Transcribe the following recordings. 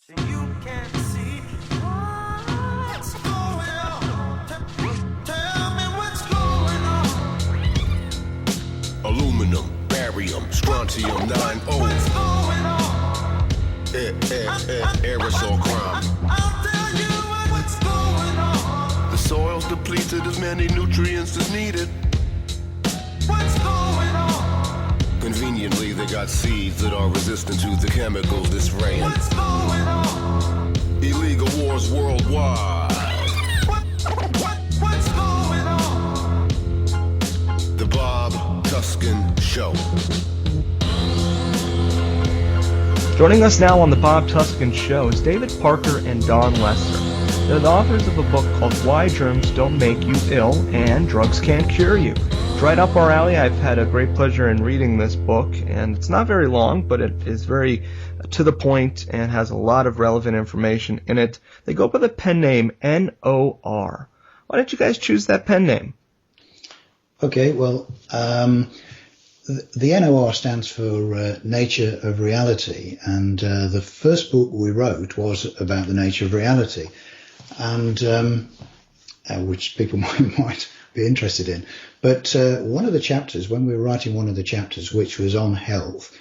You can't see what's going on. Tell me what's going on. Aluminum, barium, strontium, 9O. What's going on? Aerosol crime. I'll tell you what's going on. The soil's depleted, as many nutrients as needed. What's going on? Conveniently, they got seeds that are resistant to the chemicals this rain. What's going on? Illegal wars worldwide. What's going on? The Bob Tuscan Show. Joining us now on the Bob Tuscan Show is David Parker and Dawn Lesser. They're the authors of a book called Why Germs Don't Make You Ill and Drugs Can't Cure You. It's right up our alley. I've had a great pleasure in reading this book, and it's not very long, but it is very to the point and has a lot of relevant information in it. They go by the pen name NOR. Why did you guys choose that pen name? Okay, well, the NOR stands for Nature of Reality, and the first book we wrote was about the nature of reality, and which people might be interested in. But one of the chapters, when we were writing one of the chapters, which was on health,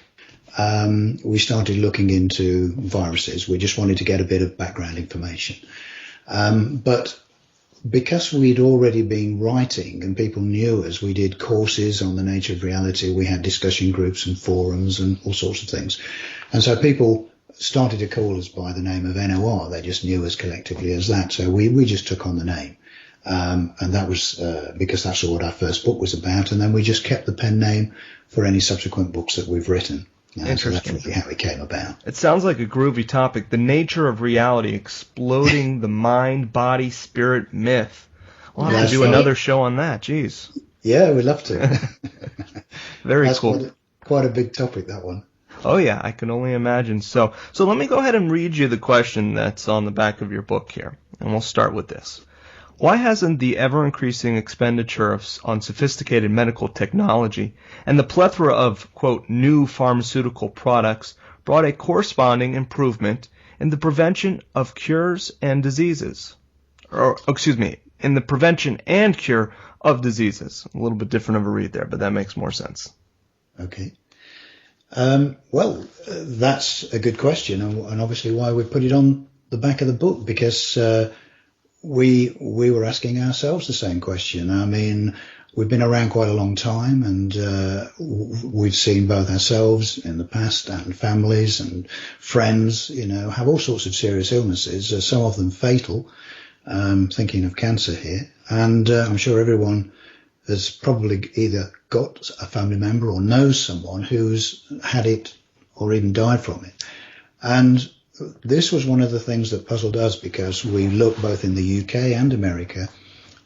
we started looking into viruses. We just wanted to get a bit of background information. But because we'd already been writing and people knew us, we did courses on the nature of reality. We had discussion groups and forums and all sorts of things. And so people started to call us by the name of NOR. They just knew us collectively as that. So we just took on the name. And that was because that's what our first book was about. And then we just kept the pen name for any subsequent books that we've written. So that's really how it came about. It sounds like a groovy topic. The nature of reality, exploding the mind, body, spirit myth. We'll have to do another show on that. Jeez. Yeah, we'd love to. Very that's cool. Quite a big topic, that one. Oh, yeah, I can only imagine. So let me go ahead and read you the question that's on the back of your book here, and we'll start with this. Why hasn't the ever-increasing expenditure on sophisticated medical technology and the plethora of, quote, new pharmaceutical products brought a corresponding improvement in the prevention of cures and diseases? In the prevention and cure of diseases. A little bit different of a read there, but that makes more sense. Okay. Well, that's a good question, and obviously why we put it on the back of the book, because we were asking ourselves the same question. I mean, we've been around quite a long time, and we've seen both ourselves in the past and families and friends, have all sorts of serious illnesses, some of them fatal, thinking of cancer here. And I'm sure everyone has probably either got a family member or knows someone who's had it or even died from it. And this was one of the things that puzzled us, because we look both in the UK and America,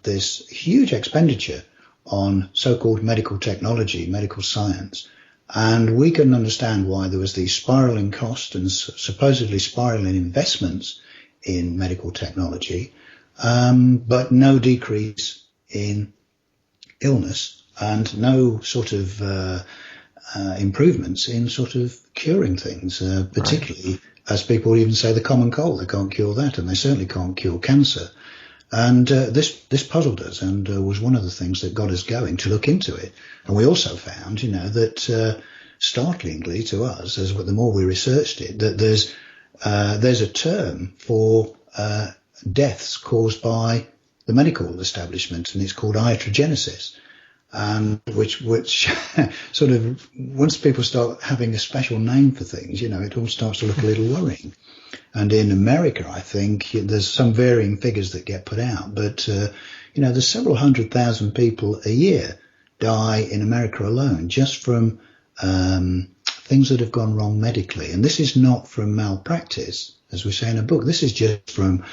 this huge expenditure on so-called medical technology, medical science. And we couldn't understand why there was these spiraling costs and supposedly spiraling investments in medical technology, but no decrease in illness and no sort of improvements in sort of curing things, particularly... Right. As people even say, the common cold, they can't cure that, and they certainly can't cure cancer. And this puzzled us, and was one of the things that got us going to look into it. And we also found, that startlingly to us, as the more we researched it, that there's a term for deaths caused by the medical establishment, and it's called iatrogenesis. Which sort of, once people start having a special name for things, it all starts to look a little worrying. And in America, I think there's some varying figures that get put out, but, there's several 100,000 people a year die in America alone just from things that have gone wrong medically. And this is not from malpractice, as we say in a book. This is just from,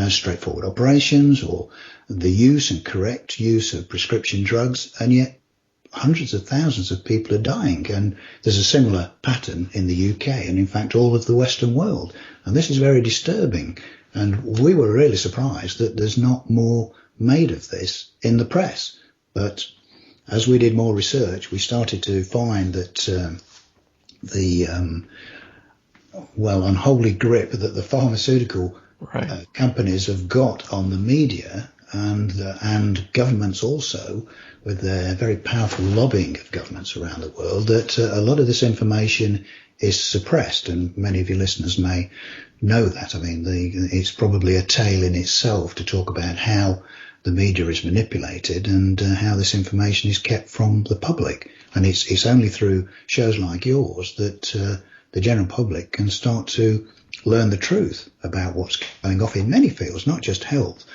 straightforward operations or the use and correct use of prescription drugs, and yet hundreds of thousands of people are dying. And there's a similar pattern in the UK and, in fact, all of the Western world. And this is very disturbing. And we were really surprised that there's not more made of this in the press. But as we did more research, we started to find that unholy grip that the pharmaceutical Right. companies have got on the media and governments also, with their very powerful lobbying of governments around the world, that a lot of this information is suppressed, and many of your listeners may know that. I mean, it's probably a tale in itself to talk about how the media is manipulated and how this information is kept from the public. And it's only through shows like yours that the general public can start to learn the truth about what's going off in many fields, not just health,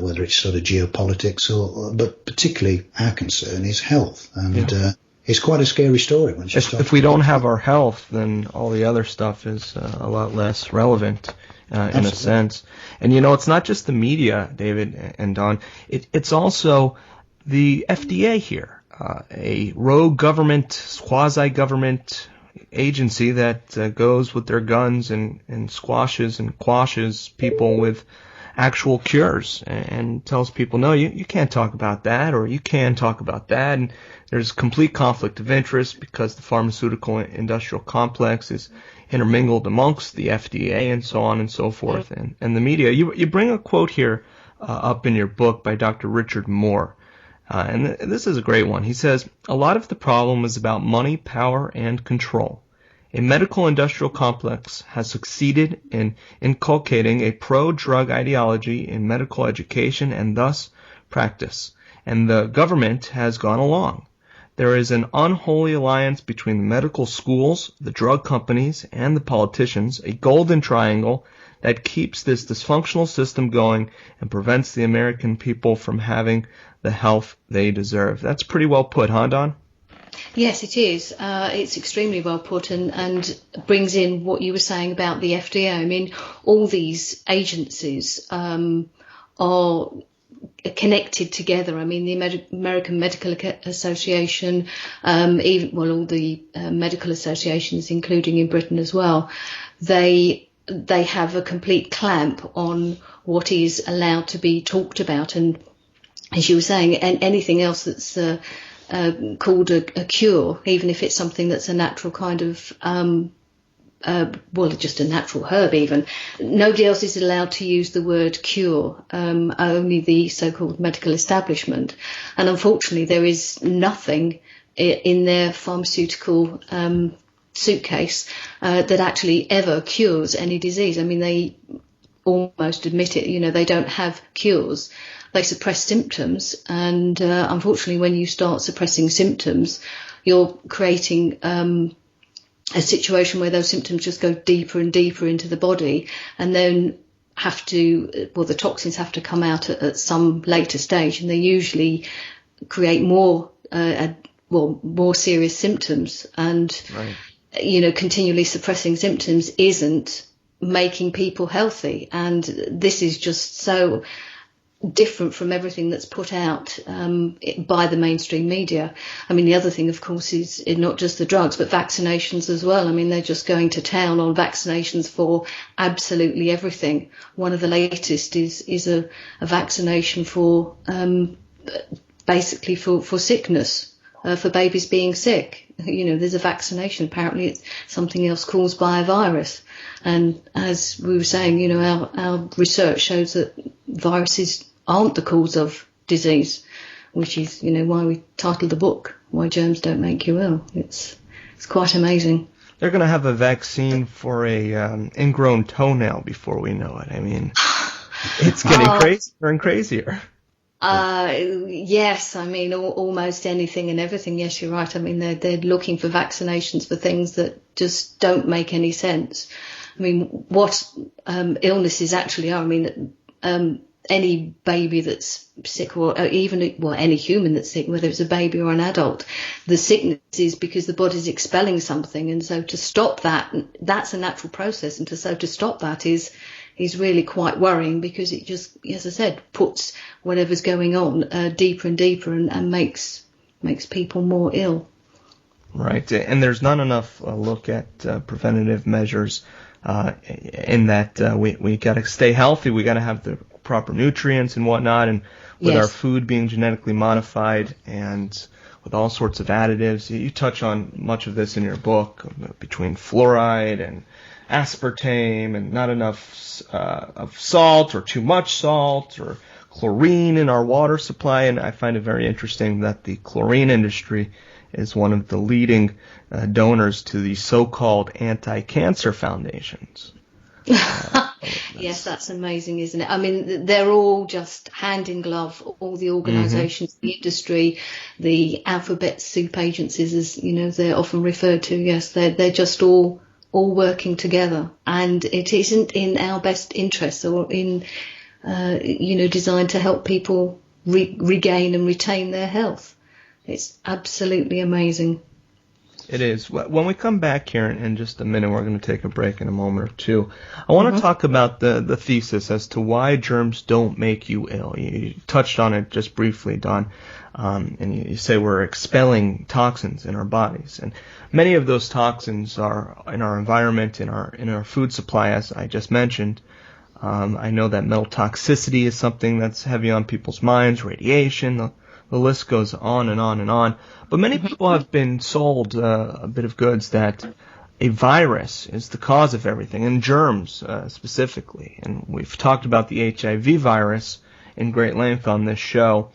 whether it's sort of geopolitics but particularly our concern is health. And it's quite a scary story once you start. If we don't have our health, then all the other stuff is a lot less relevant in a sense. And, it's not just the media, David and Don. It's also the FDA here, a rogue government, quasi-government agency that goes with their guns and squashes and quashes people with actual cures and tells people, no, you can't talk about that, or you can talk about that. And there's complete conflict of interest because the pharmaceutical industrial complex is intermingled amongst the FDA and so on and so forth. And the media, you bring a quote here up in your book by Dr. Richard Moore. And this is a great one. He says, a lot of the problem is about money, power, and control. A medical industrial complex has succeeded in inculcating a pro-drug ideology in medical education and thus practice, and the government has gone along. There is an unholy alliance between the medical schools, the drug companies, and the politicians, a golden triangle that keeps this dysfunctional system going and prevents the American people from having the health they deserve. That's pretty well put, huh, Don? Yes, it is. It's extremely well put and brings in what you were saying about the FDA. I mean, all these agencies are connected together. I mean, the American Medical Association, all the medical associations, including in Britain as well, they have a complete clamp on what is allowed to be talked about. And as you were saying, anything else that's called a cure, even if it's something that's a natural kind of, just a natural herb even, nobody else is allowed to use the word cure, only the so-called medical establishment. And unfortunately, there is nothing in their pharmaceutical suitcase that actually ever cures any disease. I mean, they almost admit it, they don't have cures. They suppress symptoms, and unfortunately, when you start suppressing symptoms, you're creating a situation where those symptoms just go deeper and deeper into the body, and then the toxins have to come out at some later stage, and they usually create more serious symptoms. And right. Continually suppressing symptoms isn't making people healthy, and this is just so different from everything that's put out by the mainstream media. I mean, the other thing, of course, is not just the drugs, but vaccinations as well. I mean, they're just going to town on vaccinations for absolutely everything. One of the latest is a vaccination for basically for sickness, for babies being sick. There's a vaccination. Apparently, it's something else caused by a virus. And as we were saying, our research shows that viruses aren't the cause of disease, which is, why we titled the book, Why Germs Don't Make You Ill. It's quite amazing. They're going to have a vaccine for a ingrown toenail before we know it. I mean, it's getting crazier and crazier. Yes, I mean, almost anything and everything. Yes, you're right. I mean, they're looking for vaccinations for things that just don't make any sense. I mean, what illnesses actually are. I mean, any baby that's sick, or even any human that's sick, whether it's a baby or an adult, the sickness is because the body's expelling something, and so to stop that, that's a natural process, and to stop that is really quite worrying, because it just, as I said, puts whatever's going on deeper and deeper and makes people more ill. Right, and there's not enough look at preventative measures in that we got to stay healthy, we got to have the proper nutrients and whatnot, and with our food being genetically modified and with all sorts of additives. You touch on much of this in your book, between fluoride and aspartame and not enough of salt or too much salt or chlorine in our water supply. And I find it very interesting that the chlorine industry is one of the leading donors to the so-called anti-cancer foundations. Yes, that's amazing, isn't it? I mean, they're all just hand in glove, all the organisations, the industry, the alphabet soup agencies, as you know, they're often referred to. Yes, they're just all working together, and it isn't in our best interests or in, designed to help people regain and retain their health. It's absolutely amazing. It is. When we come back here in just a minute, we're going to take a break in a moment or two. I want to talk about the thesis as to why germs don't make you ill. You touched on it just briefly, Don, and you say we're expelling toxins in our bodies. And many of those toxins are in our environment, in our food supply, as I just mentioned. I know that metal toxicity is something that's heavy on people's minds, radiation, the list goes on and on and on. But many people have been sold a bit of goods that a virus is the cause of everything, and germs specifically. And we've talked about the HIV virus in great length on this show,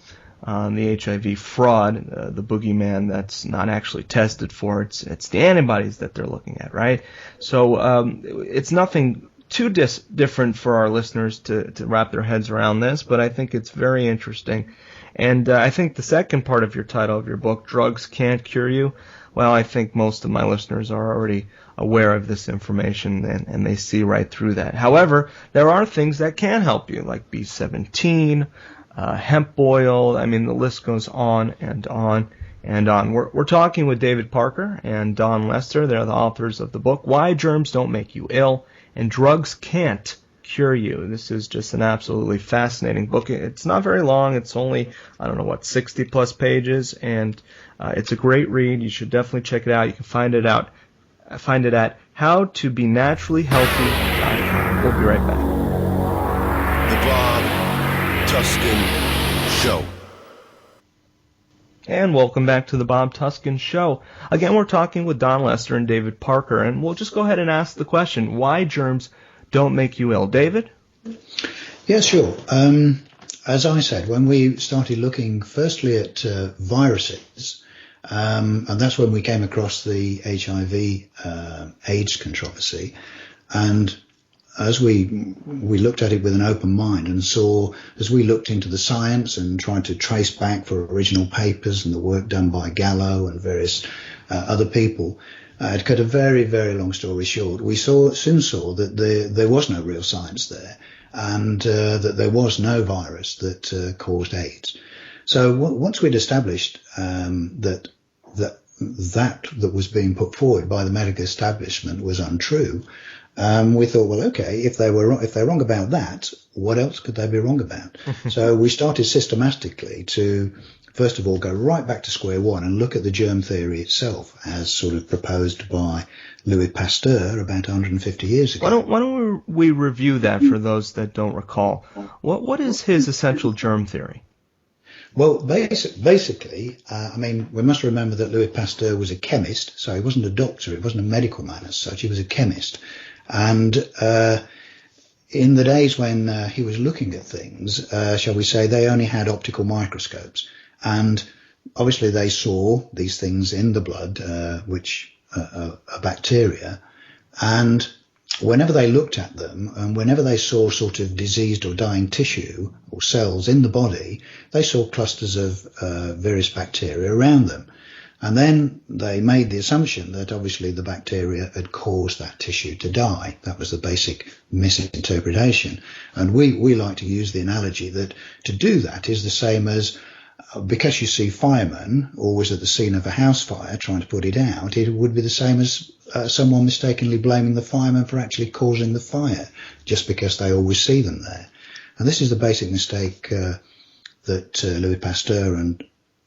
the HIV fraud, the boogeyman that's not actually tested for. It's the antibodies that they're looking at, right? So it's nothing too different for our listeners to wrap their heads around this, but I think it's very interesting. And I think the second part of your title of your book, Drugs Can't Cure You, well, I think most of my listeners are already aware of this information and they see right through that. However, there are things that can help you, like B17, hemp oil. I mean, the list goes on and on and on. We're talking with David Parker and Don Lester. They're the authors of the book, Why Germs Don't Make You Ill and Drugs Can't Cure You. This is just an absolutely fascinating book. It's not very long. It's only, 60 plus pages, and it's a great read. You should definitely check it out. You can find it at howtobenaturallyhealthy.com. We'll be right back. The Bob Tuskin Show. And welcome back to the Bob Tuskin Show. Again, we're talking with Don Lester and David Parker, and we'll just go ahead and ask the question, why germs don't make you ill. David? Yeah, sure. As I said, when we started looking firstly at viruses, and that's when we came across the HIV AIDS controversy, and as we looked at it with an open mind and saw, as we looked into the science and tried to trace back for original papers and the work done by Gallo and various other people, to cut a very, very long story short, we soon saw that there was no real science there, and that there was no virus that caused AIDS. So once we'd established that was being put forward by the medical establishment was untrue, we thought, well, okay, if they're wrong about that, what else could they be wrong about? So we started systematically to, first of all, go right back to square one and look at the germ theory itself as sort of proposed by Louis Pasteur about 150 years ago. Why don't we review that for those that don't recall? What is his essential germ theory? Well, basically, we must remember that Louis Pasteur was a chemist, so he wasn't a doctor, he wasn't a medical man as such, he was a chemist. And in the days when he was looking at things, shall we say, they only had optical microscopes. And obviously they saw these things in the blood, which are bacteria. And whenever they looked at them and whenever they saw sort of diseased or dying tissue or cells in the body, they saw clusters of various bacteria around them. And then they made the assumption that obviously the bacteria had caused that tissue to die. That was the basic misinterpretation. And we like to use the analogy that to do that is the same as, because you see firemen always at the scene of a house fire trying to put it out, it would be the same as someone mistakenly blaming the firemen for actually causing the fire, just because they always see them there. And this is the basic mistake that Louis Pasteur and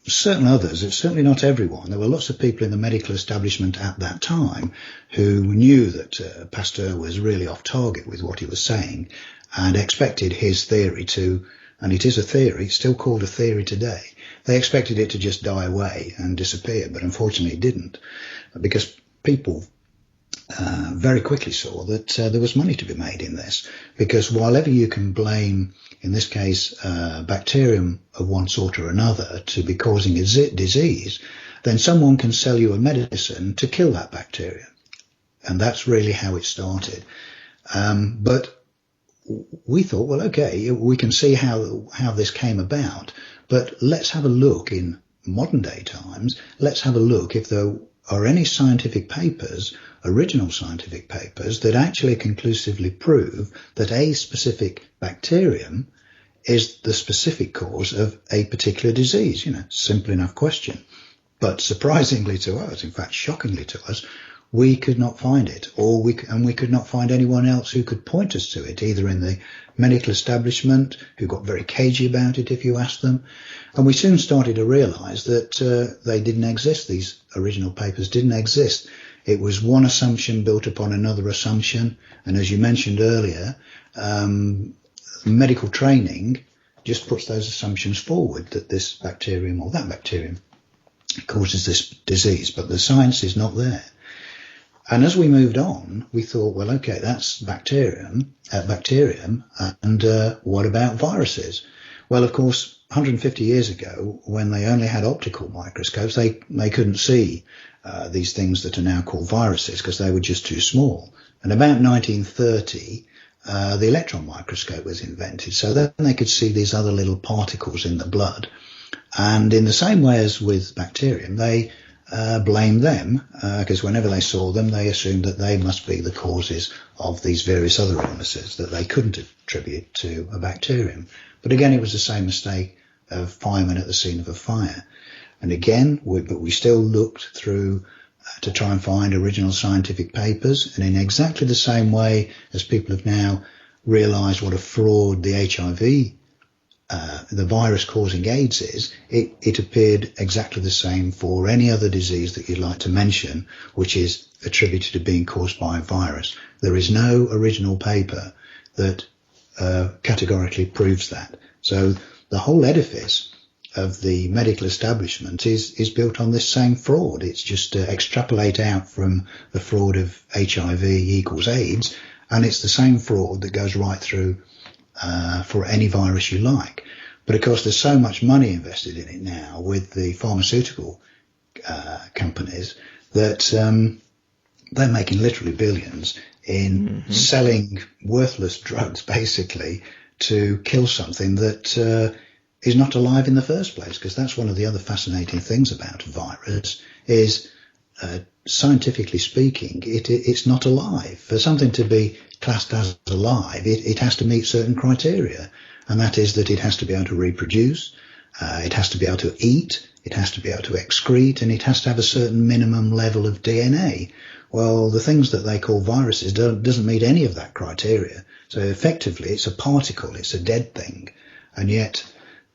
certain others, it's certainly not everyone. There were lots of people in the medical establishment at that time who knew that Pasteur was really off target with what he was saying and expected his theory to, and it is a theory, it's still called a theory today, they expected it to just die away and disappear, but unfortunately it didn't, because people very quickly saw that there was money to be made in this, because while ever you can blame, in this case, bacterium of one sort or another to be causing a disease, then someone can sell you a medicine to kill that bacteria. And that's really how it started. But we thought, well, okay, we can see how this came about, but let's have a look in modern day times. Let's have a look if there are any scientific papers, original scientific papers, that actually conclusively prove that a specific bacterium is the specific cause of a particular disease. Simple enough question. But surprisingly to us, in fact, shockingly to us, we could not find it, we could not find anyone else who could point us to it, either in the medical establishment, who got very cagey about it if you asked them. And we soon started to realise that they didn't exist. These original papers didn't exist. It was one assumption built upon another assumption. And as you mentioned earlier, medical training just puts those assumptions forward, that this bacterium or that bacterium causes this disease, but the science is not there. And as we moved on, we thought, well, okay, that's bacterium, and what about viruses? Well, of course, 150 years ago, when they only had optical microscopes, they couldn't see these things that are now called viruses because they were just too small. And about 1930, the electron microscope was invented, so then they could see these other little particles in the blood. And in the same way as with bacterium, they blamed them because whenever they saw them, they assumed that they must be the causes of these various other illnesses that they couldn't attribute to a bacterium. But again, it was the same mistake of firemen at the scene of a fire. And again, we still looked through to try and find original scientific papers, and in exactly the same way as people have now realised what a fraud the HIV the virus causing AIDS is, it appeared exactly the same for any other disease that you'd like to mention, which is attributed to being caused by a virus. There is no original paper that categorically proves that. So the whole edifice of the medical establishment is built on this same fraud. It's just extrapolate out from the fraud of HIV equals AIDS, and it's the same fraud that goes right through for any virus you like. But of course, there's so much money invested in it now with the pharmaceutical companies that they're making literally billions in selling worthless drugs, basically, to kill something that is not alive in the first place. Because that's one of the other fascinating things about a virus is, scientifically speaking, it's not alive. For something to be classed as alive, it has to meet certain criteria, and that is that it has to be able to reproduce, it has to be able to eat, it has to be able to excrete, and it has to have a certain minimum level of DNA. Well, the things that they call viruses doesn't meet any of that criteria. So effectively, it's a particle, it's a dead thing, and yet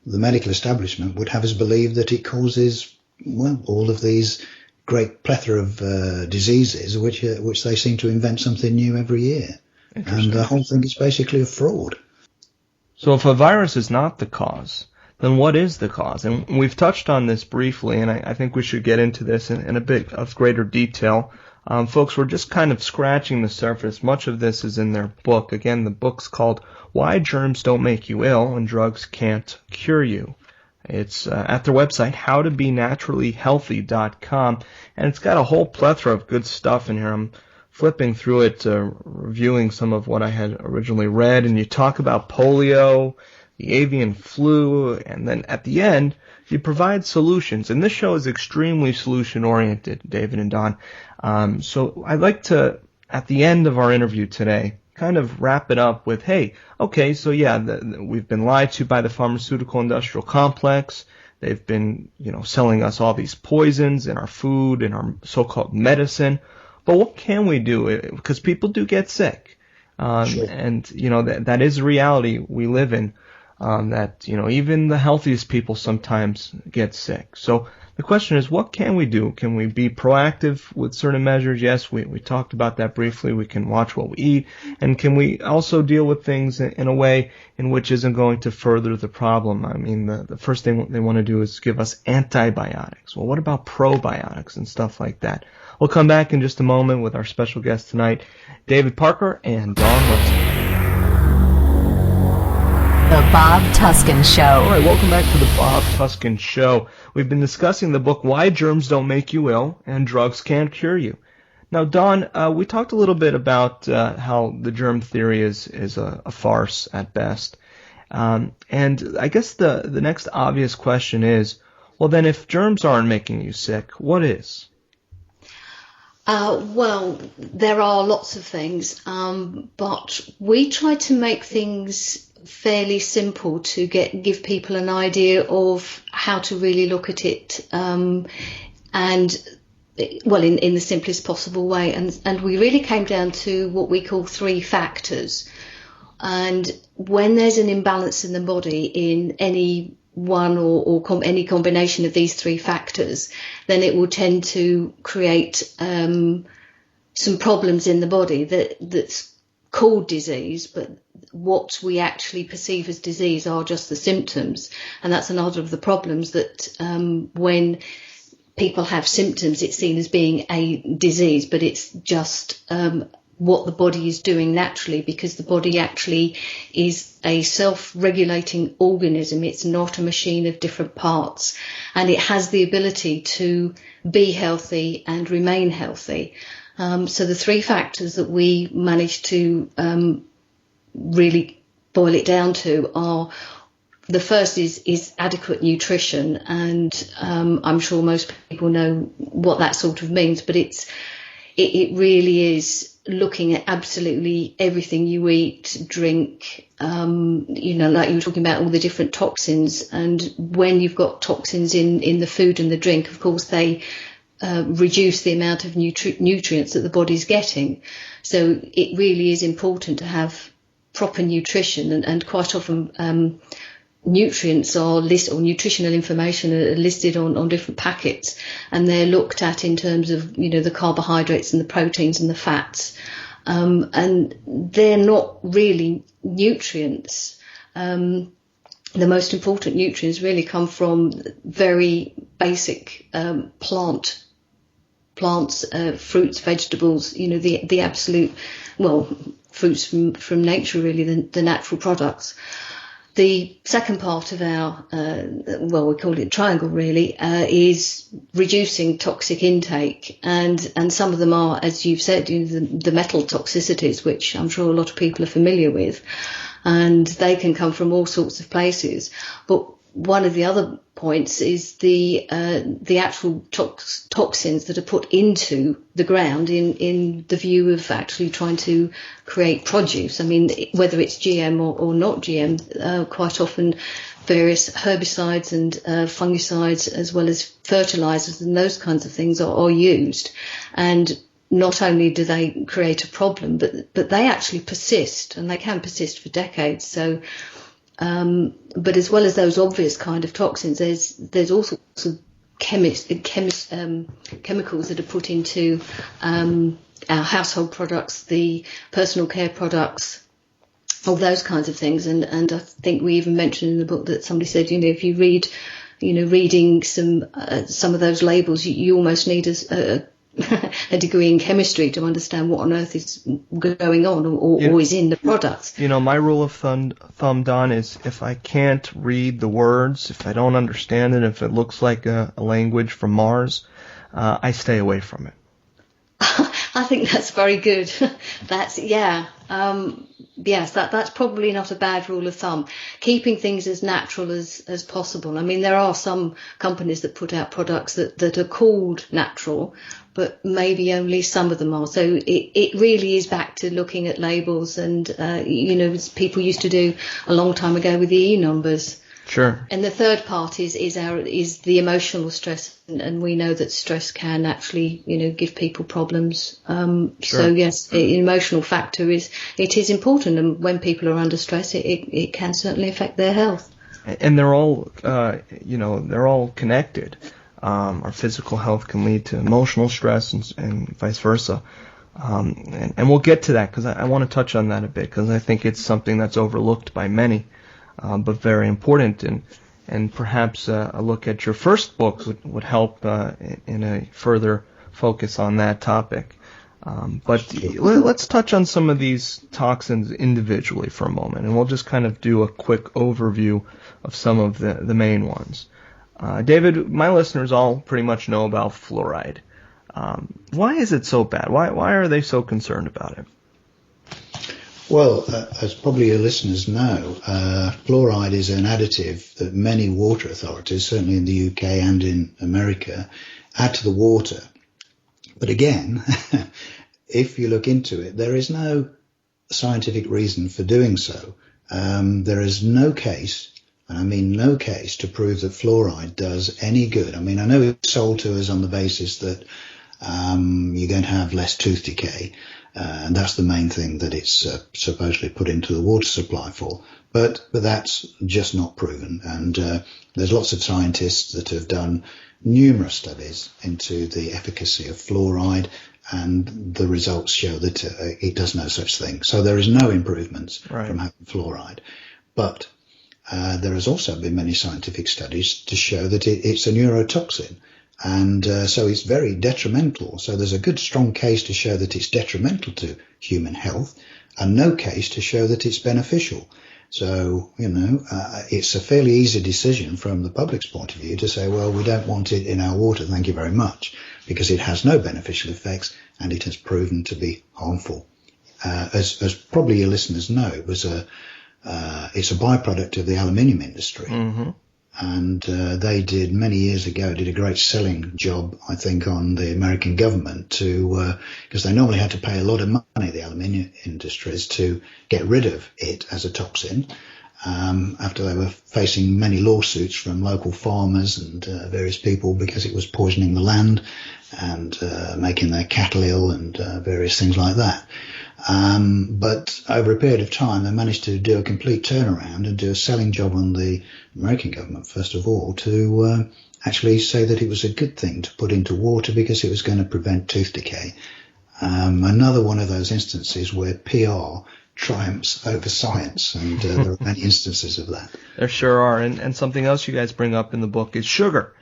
the medical establishment would have us believe that it causes, well, all of these great plethora of diseases, which they seem to invent something new every year. And the whole thing is basically a fraud. So if a virus is not the cause, then what is the cause? And we've touched on this briefly, and I think we should get into this in a bit of greater detail. Folks, we're just kind of scratching the surface. Much of this is in their book. Again, the book's called Why Germs Don't Make You Ill and Drugs Can't Cure You. It's at their website, howtobenaturallyhealthy.com, and it's got a whole plethora of good stuff in here. I'm flipping through it, reviewing some of what I had originally read, and you talk about polio, the avian flu, and then at the end, you provide solutions. And this show is extremely solution-oriented, David and Don. So I'd like to, at the end of our interview today, kind of wrap it up with, hey, okay, so yeah, we've been lied to by the pharmaceutical industrial complex. They've been, selling us all these poisons in our food and our so-called medicine. But what can we do? Because people do get sick. Sure. And, that is a reality we live in. that, even the healthiest people sometimes get sick. So the question is, what can we do? Can we be proactive with certain measures? Yes, we talked about that briefly. We can watch what we eat. And can we also deal with things in a way in which isn't going to further the problem? I mean, the first thing they want to do is give us antibiotics. Well, what about probiotics and stuff like that? We'll come back in just a moment with our special guests tonight, David Parker and Dawn Wilson. The Bob Tuskin Show. All right, welcome back to the Bob Tuskin Show. We've been discussing the book Why Germs Don't Make You Ill and Drugs Can't Cure You. Now, Dawn, we talked a little bit about how the germ theory is a farce at best. And I guess the next obvious question is, well, then if germs aren't making you sick, what is? Well, there are lots of things, but we try to make things fairly simple to give people an idea of how to really look at it, and well, in the simplest possible way. And we really came down to what we call 3 factors. And when there's an imbalance in the body in any one or any combination of these 3 factors, then it will tend to create some problems in the body that's called disease, but what we actually perceive as disease are just the symptoms. And that's another of the problems, that when people have symptoms, it's seen as being a disease, but it's just what the body is doing naturally, because the body actually is a self-regulating organism. It's not a machine of different parts, and it has the ability to be healthy and remain healthy. So the 3 factors that we managed to really boil it down to are, the first is adequate nutrition, and I'm sure most people know what that sort of means, but it really is looking at absolutely everything you eat, drink, like you were talking about all the different toxins. And when you've got toxins in the food and the drink, of course, they reduce the amount of nutrients that the body's getting. So it really is important to have proper nutrition, and quite often nutrients are listed, or nutritional information are listed on different packets, and they're looked at in terms of the carbohydrates and the proteins and the fats, and they're not really nutrients. The most important nutrients really come from very basic plants, fruits, vegetables, the absolute, fruits from nature, really, the natural products. The second part of our, we call it triangle really, is reducing toxic intake. And some of them are, as you've said, the metal toxicities, which I'm sure a lot of people are familiar with. And they can come from all sorts of places. But one of the other points is the actual toxins that are put into the ground in the view of actually trying to create produce. I mean, whether it's GM or not GM, quite often various herbicides and fungicides, as well as fertilizers and those kinds of things are used. And not only do they create a problem, but they actually persist, and they can persist for decades. So but as well as those obvious kind of toxins, there's all sorts of chemicals that are put into our household products, the personal care products, all those kinds of things. And I think we even mentioned in the book that somebody said, if you read, reading some of those labels, you almost need a degree in chemistry to understand what on earth is going on or is in the products. My rule of thumb, Don, is if I can't read the words, if I don't understand it, if it looks like a language from Mars, I stay away from it. I think that's very good. That's probably not a bad rule of thumb. Keeping things as natural as possible. I mean, there are some companies that put out products that are called natural, but maybe only some of them are. So it really is back to looking at labels, and as people used to do a long time ago with the E numbers. Sure. And the third part is the emotional stress, and we know that stress can actually, give people problems. So yes, the emotional factor is important, and when people are under stress, it can certainly affect their health. And they're all, they're all connected. Our physical health can lead to emotional stress and vice versa. And we'll get to that because I want to touch on that a bit because I think it's something that's overlooked by many. But very important, and perhaps a look at your first book would help in a further focus on that topic. But let's touch on some of these toxins individually for a moment, and we'll just kind of do a quick overview of some of the main ones. David, my listeners all pretty much know about fluoride. Why is it so bad? Why are they so concerned about it? Well, as probably your listeners know, fluoride is an additive that many water authorities, certainly in the UK and in America, add to the water. But again, if you look into it, there is no scientific reason for doing so. There is no case, and I mean no case, to prove that fluoride does any good. I mean, I know it's sold to us on the basis that you're going to have less tooth decay. And that's the main thing that it's supposedly put into the water supply for. But that's just not proven. And there's lots of scientists that have done numerous studies into the efficacy of fluoride, and the results show that it does no such thing. So there is no improvements from having fluoride. But there has also been many scientific studies to show that it's a neurotoxin. And so it's very detrimental. So there's a good strong case to show that it's detrimental to human health, and no case to show that it's beneficial. So, it's a fairly easy decision from the public's point of view to say, well, we don't want it in our water, thank you very much, because it has no beneficial effects and it has proven to be harmful. As probably your listeners know, it's a byproduct of the aluminium industry. Mm-hmm. And they did, many years ago, did a great selling job, I think, on the American government because they normally had to pay a lot of money, the aluminium industries, to get rid of it as a toxin after they were facing many lawsuits from local farmers and various people because it was poisoning the land and making their cattle ill and various things like that. But over a period of time, they managed to do a complete turnaround and do a selling job on the American government, first of all, to actually say that it was a good thing to put into water because it was going to prevent tooth decay. Another one of those instances where PR triumphs over science, and there are many instances of that. There sure are. And something else you guys bring up in the book is sugar.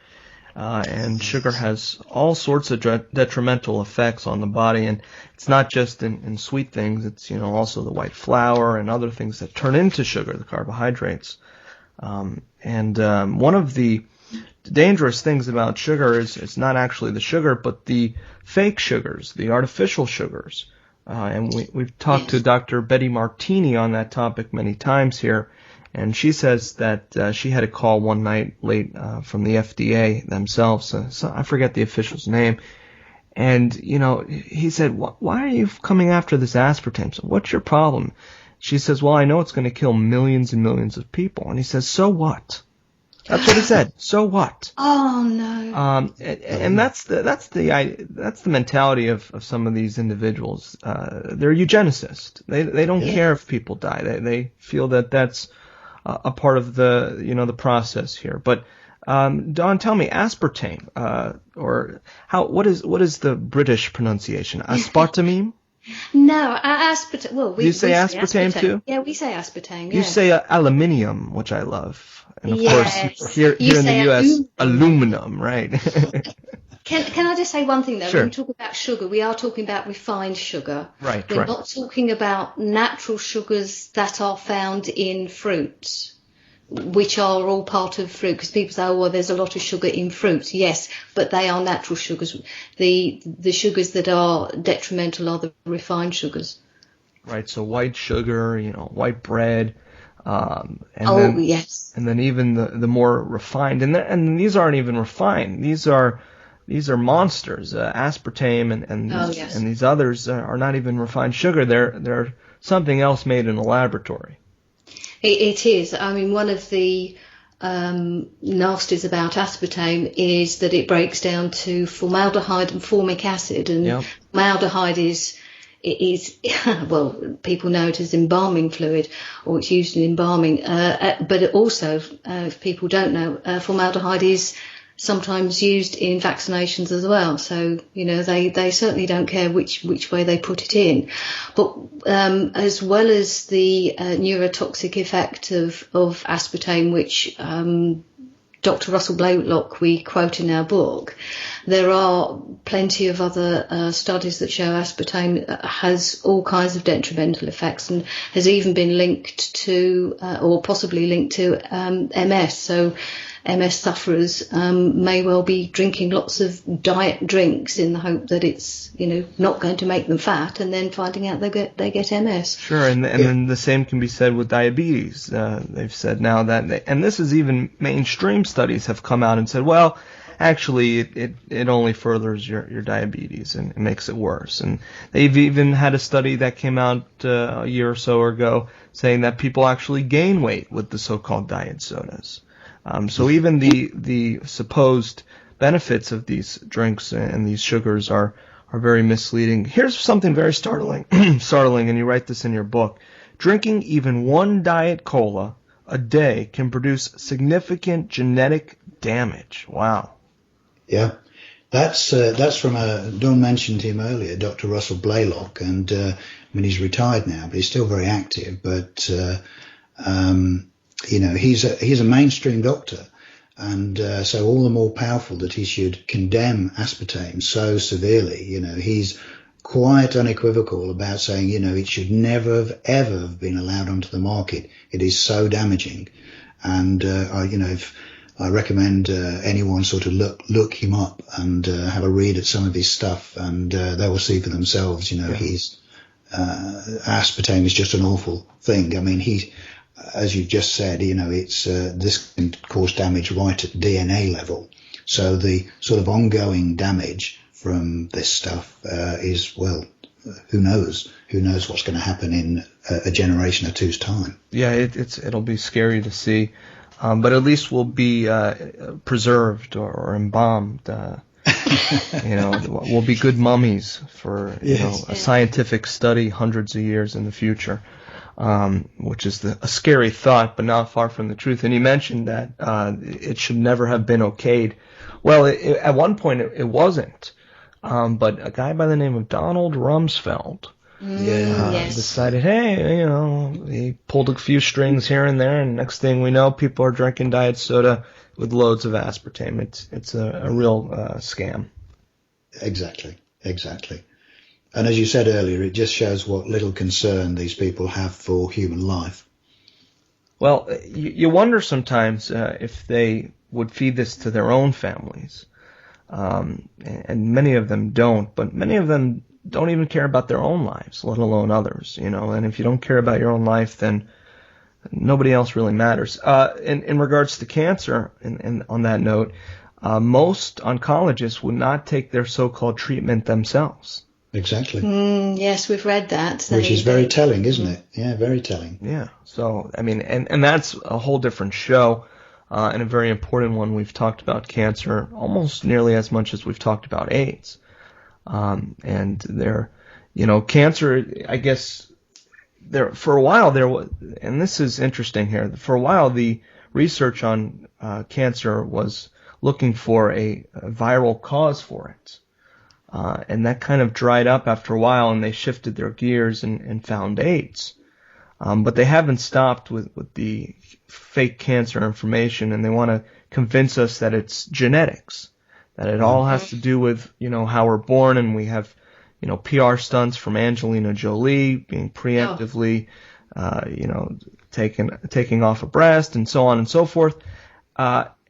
And sugar has all sorts of detrimental effects on the body, and it's not just in sweet things. It's also the white flour and other things that turn into sugar, the carbohydrates. And one of the dangerous things about sugar is it's not actually the sugar, but the fake sugars, the artificial sugars. And we've talked to Dr. Betty Martini on that topic many times here. And she says that she had a call one night late from the FDA themselves. So I forget the official's name. And, he said, why are you coming after this aspartame? So what's your problem? She says, well, I know it's going to kill millions and millions of people. And he says, so what? That's what he said. So what? Oh, no. And that's the mentality of some of these individuals. They're eugenicists. They don't care if people die. They feel that that's a part of the process here. But Dawn, tell me, aspartame, what is the British pronunciation? Aspartame? No, aspartame. Well, you say aspartame too? Yeah, we say aspartame. Yeah. You say aluminium, which I love, and of yes. course here in the U.S. aluminum, right? Can I just say one thing though? Sure. When we talk about sugar, we are talking about refined sugar. Right. We're not talking about natural sugars that are found in fruits, which are all part of fruit. Because people say, oh, well, there's a lot of sugar in fruits. Yes, but they are natural sugars. The sugars that are detrimental are the refined sugars. Right. So white sugar, white bread. Yes. And then even the more refined, and these aren't even refined. These are monsters. Aspartame and these others are not even refined sugar. They're something else made in a laboratory. It is. I mean, one of the nasties about aspartame is that it breaks down to formaldehyde and formic acid, and formaldehyde is well, people know it as embalming fluid, or it's used in embalming, but it also, if people don't know, formaldehyde is sometimes used in vaccinations as well. So, they certainly don't care which way they put it in. But as well as the neurotoxic effect of aspartame, which Dr. Russell Blaylock we quote in our book, there are plenty of other studies that show aspartame has all kinds of detrimental effects and has even been linked to, or possibly linked to, MS. So MS sufferers may well be drinking lots of diet drinks in the hope that it's, not going to make them fat, and then finding out they get MS. Sure, and then the same can be said with diabetes. They've said now that, and this is even mainstream studies have come out and said, well, actually it only furthers your diabetes and it makes it worse. And they've even had a study that came out a year or so ago saying that people actually gain weight with the so-called diet sodas. So even the supposed benefits of these drinks and these sugars are very misleading. Here's something very startling, and you write this in your book. Drinking even one Diet Cola a day can produce significant genetic damage. Wow. Yeah. That's from Dawn mentioned him earlier, Dr. Russell Blaylock, and he's retired now, but he's still very active. But he's a mainstream doctor, and so all the more powerful that he should condemn aspartame so severely. He's quite unequivocal about saying, it should never have ever have been allowed onto the market. It is so damaging, and I recommend anyone sort of look him up and have a read at some of his stuff, and they will see for themselves. He's aspartame is just an awful thing. I mean, as you've just said, it's this can cause damage right at DNA level. So the sort of ongoing damage from this stuff is, well, who knows what's going to happen in a generation or two's time. Yeah, it'll be scary to see, but at least we'll be preserved or embalmed. We'll be good mummies for a scientific study hundreds of years in the future. Which is a scary thought, but not far from the truth. And you mentioned that it should never have been okayed. Well, at one point it wasn't, but a guy by the name of Donald Rumsfeld decided, hey, he pulled a few strings here and there, and next thing we know, people are drinking diet soda with loads of aspartame. It's a real scam. Exactly. And as you said earlier, it just shows what little concern these people have for human life. Well, you wonder sometimes if they would feed this to their own families. And many of them don't, but many of them don't even care about their own lives, let alone others, And if you don't care about your own life, then nobody else really matters. In regards to cancer, and on that note, most oncologists would not take their so-called treatment themselves. Exactly. Yes, we've read that. Which is very telling, isn't it? Yeah, very telling. Yeah. So, and that's a whole different show, and a very important one. We've talked about cancer almost nearly as much as we've talked about AIDS. And cancer, I guess, for a while there was, and this is interesting here, for a while the research on cancer was looking for a viral cause for it. And that kind of dried up after a while, and they shifted their gears and found AIDS. But they haven't stopped with the fake cancer information, and they want to convince us that it's genetics, that it all has to do with, how we're born, and we have, PR stunts from Angelina Jolie being preemptively, taking off a breast and so on and so forth.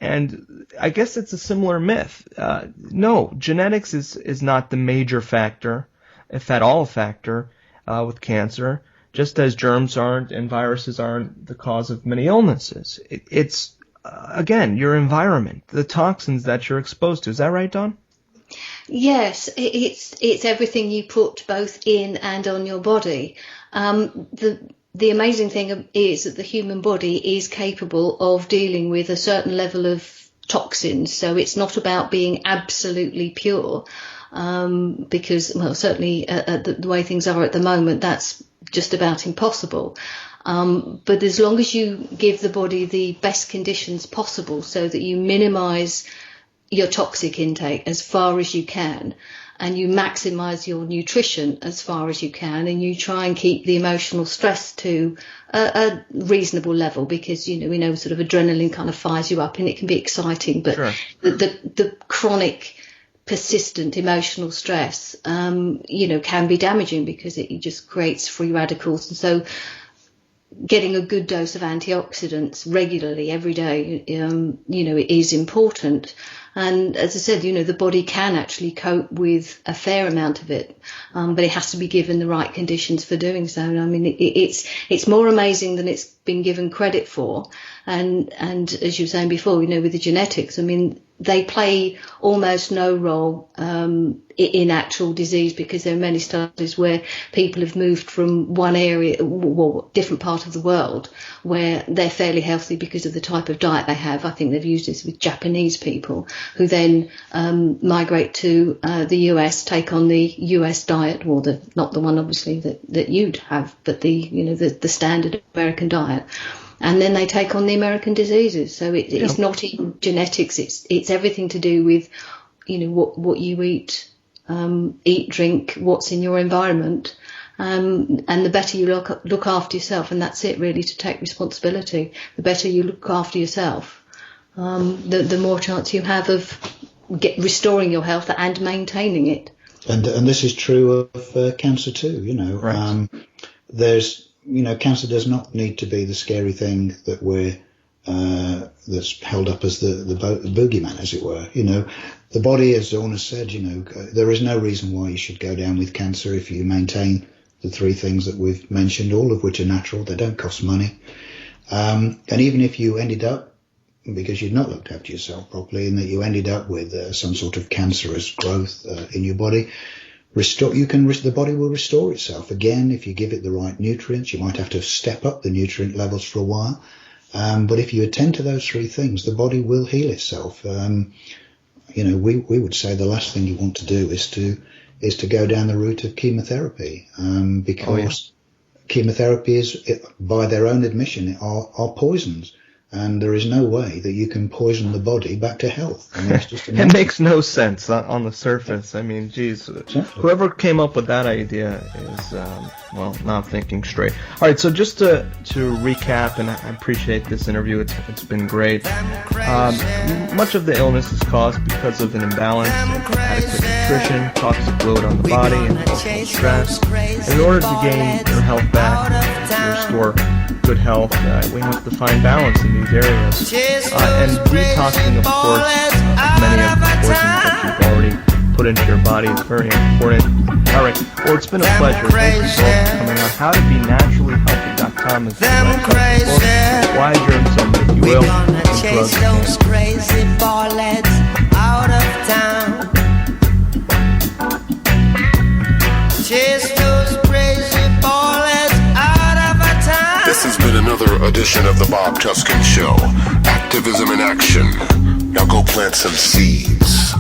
And I guess it's a similar myth. No, genetics is not the major factor, if at all a factor, with cancer, just as germs aren't and viruses aren't the cause of many illnesses. It's, again, your environment, the toxins that you're exposed to. Is that right, Dawn? Yes, it's everything you put both in and on your body. the amazing thing is that the human body is capable of dealing with a certain level of toxins. So it's not about being absolutely pure, because, well, certainly the way things are at the moment, that's just about impossible. But as long as you give the body the best conditions possible so that you minimize your toxic intake as far as you can, and you maximize your nutrition as far as you can, and you try and keep the emotional stress to a reasonable level, because, you know, we know sort of adrenaline kind of fires you up and it can be exciting, but Sure. the chronic persistent emotional stress, you know, can be damaging because it just creates free radicals. And so getting a good dose of antioxidants regularly every day, you know, is important. And as I said, you know, the body can actually cope with a fair amount of it, but it has to be given the right conditions for doing so. And I mean, it's more amazing than it's been given credit for. And as you were saying before, you know, with the genetics, I mean, they play almost no role in actual disease, because there are many studies where people have moved from one area, well, different part of the world, where they're fairly healthy because of the type of diet they have. I think they've used this with Japanese people who then migrate to the US, take on the US diet, or not the one obviously that you'd have, but the standard American diet. And then they take on the American diseases. So it's not in genetics. It's everything to do with, you know, what you eat, drink, what's in your environment, and the better you look after yourself. And that's it, really, to take responsibility. The better you look after yourself, the more chance you have of restoring your health and maintaining it. And this is true of cancer too. You know, Right. Cancer does not need to be the scary thing that that's held up as the boogeyman, as it were. You know, the body, as Orna said, you know, there is no reason why you should go down with cancer if you maintain the three things that we've mentioned, all of which are natural. They don't cost money. And even if you ended up, because you'd not looked after yourself properly, and that you ended up with some sort of cancerous growth in your body, the body will restore itself again if you give it the right nutrients. You might have to step up the nutrient levels for a while, but if you attend to those three things, the body will heal itself. You know, we would say the last thing you want to do is to go down the route of chemotherapy, because chemotherapy is, by their own admission, are poisons. And there is no way that you can poison the body back to health. I mean, it's just It makes no sense on the surface. I mean, geez, whoever came up with that idea is, not thinking straight. All right, so just to recap, and I appreciate this interview. It's been great. Much of the illness is caused because of an imbalance in adequate nutrition, toxic load on the body, and emotional stress. And in order to gain your health back, to restore good health, we have to find balance in these areas. And detoxing, of course, many of the poisons that you've already put into your body is very important. All right, well, it's been a pleasure. Thank you both for coming on. HowToBeNaturallyHealthy.com is the website. Why germs, some, if you will, and drugs Those crazy ballets out of town. Chase those crazy ballets out of our town. This has been another edition of the Bob Tuskin Show. Activism in action. Now go plant some seeds.